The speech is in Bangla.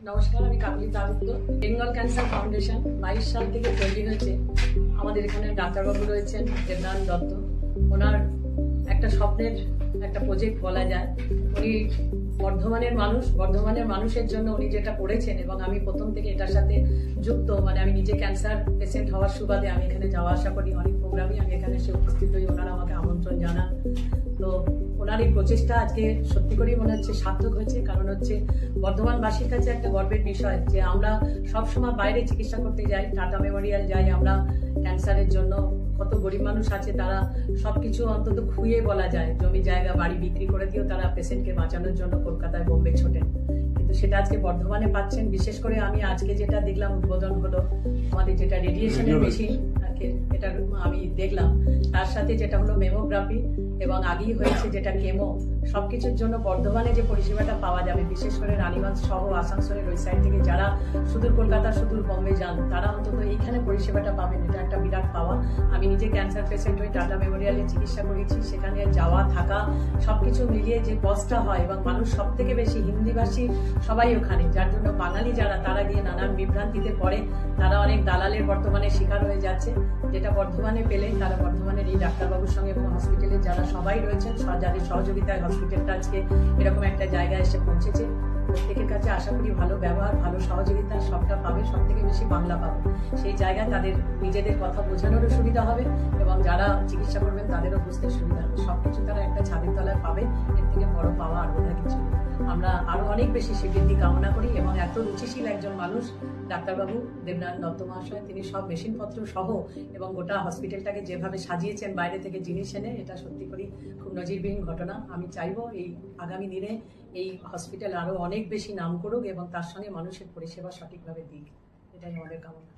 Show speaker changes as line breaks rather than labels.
নমস্কার, আমি কাকলি দাসগুপ্ত। বেঙ্গল ক্যান্সার ফাউন্ডেশন 22 সাল থেকে তৈরি হয়েছে। আমাদের এখানে ডাক্তারবাবু রয়েছেন দেবনারায়ণ দত্ত। ওনার একটা স্বপ্নের একটা প্রজেক্ট বলা যায়। উনি বর্ধমানের মানুষের জন্য উনি যেটা করেছেন, এবং আমি প্রথম থেকে এটার সাথে যুক্ত। আমি নিজে ক্যান্সার পেশেন্ট হওয়ার সুবাদে আমি এখানে যাওয়া আসা করি, অনেক প্রোগ্রামে আমি এখানে এসে উপস্থিত হই। ওনারা আমাকে আমন্ত্রণ জানান। তো ওনার এই প্রচেষ্টা আজকে সত্যি করেই মনে হচ্ছে সার্থক হয়েছে। কারণ হচ্ছে বর্ধমানবাসীর কাছে একটা গর্বের বিষয় যে আমরা সবসময় বাইরে চিকিৎসা করতে যাই, টাটা মেমোরিয়াল যাই আমরা ক্যান্সারের জন্য। কত গরিব মানুষ আছে, তারা সবকিছু অন্তত খুইয়ে বলা যায়, জমি জায়গা বাড়ি বিক্রি করে দিয়েও তারা পেশেন্টকে বাঁচানোর জন্য কলকাতায় বোম্বে ছোটেন। কিন্তু সেটা আজকে বর্ধমানে পাচ্ছেন। বিশেষ করে আমি আজকে যেটা দেখলাম উদ্বোধন হলো আমাদের যেটা রেডিয়েশনের মেশিন, এটা আমি দেখলাম। তার সাথে যেটা হলো মেমোগ্রাফি, এবং আগেই হয়েছে যেটা কেমো। সবকিছুর জন্য বর্ধমানে যে পরিষেবাটা পাওয়া যাবে, বিশেষ করে রানীগঞ্জ সহ আসানসোলের ওই সাইড থেকে যারা সুদূর কলকাতা সুদূর বোম্বে যান, তারা অন্তত এইখানে পরিষেবাটা পাবেন। এটা একটা বিরাট পাওয়া। আমি নিজে ক্যান্সার পেশেন্ট হয়ে টাটা মেমোরিয়ালে চিকিৎসা করেছি। সেখানে যাওয়া থাকা সবকিছু মিলিয়ে যে কষ্টটা হয়, এবং মানুষ সব থেকে বেশি হিন্দিভাষী সবাই ওখানে, যার জন্য বাঙালি যারা তারা গিয়ে নানান বিভ্রান্তিতে পড়ে, তারা অনেক দালালের বর্তমানে শিকার হয়ে যাচ্ছে। যেটা বর্ধমানে পেলে তারা বর্ধমানের এই ডাক্তারবাবুর সঙ্গে এবং হসপিটালে যারা সবাই রয়েছেন, যাদের সহযোগিতায় হসপিটালটা আজকে এরকম একটা জায়গায় এসে পৌঁছেছে। প্রত্যেকের কাছে আশা করি ভালো ব্যবহার, ভালো সহযোগিতা সবটা পাবে। সব থেকে বেশি বাংলা পাবে। সেই জায়গায় তাদের নিজেদের কথা বোঝানোরও সুবিধা হবে, এবং যারা চিকিৎসা করবেন তাদেরও বুঝতে সুবিধা হবে। সবকিছু তারা একটা ছাদের তলায় পাবে। এর থেকে বড় পাওয়া আর বোধহয় কিছু। আমরা আরো অনেক বেশি স্বীকৃতি কামনা করি, এবং এত রুচিশীল একজন মানুষ ডাক্তারবাবু দেবনারায়ণ দত্ত মহাশয়, তিনি সব মেশিনপত্র সহ এবং গোটা হসপিটালটাকে যেভাবে সাজিয়েছেন বাইরে থেকে জিনিস এনে, এটা সত্যি করি খুব নজিরবিহীন ঘটনা। আমি চাইবো এই আগামী দিনে এই হসপিটাল আরো অনেক বেশি নাম করুক, এবং তার সঙ্গে মানুষের পরিষেবা সঠিকভাবে দিক। এটাই আমাদের কামনা।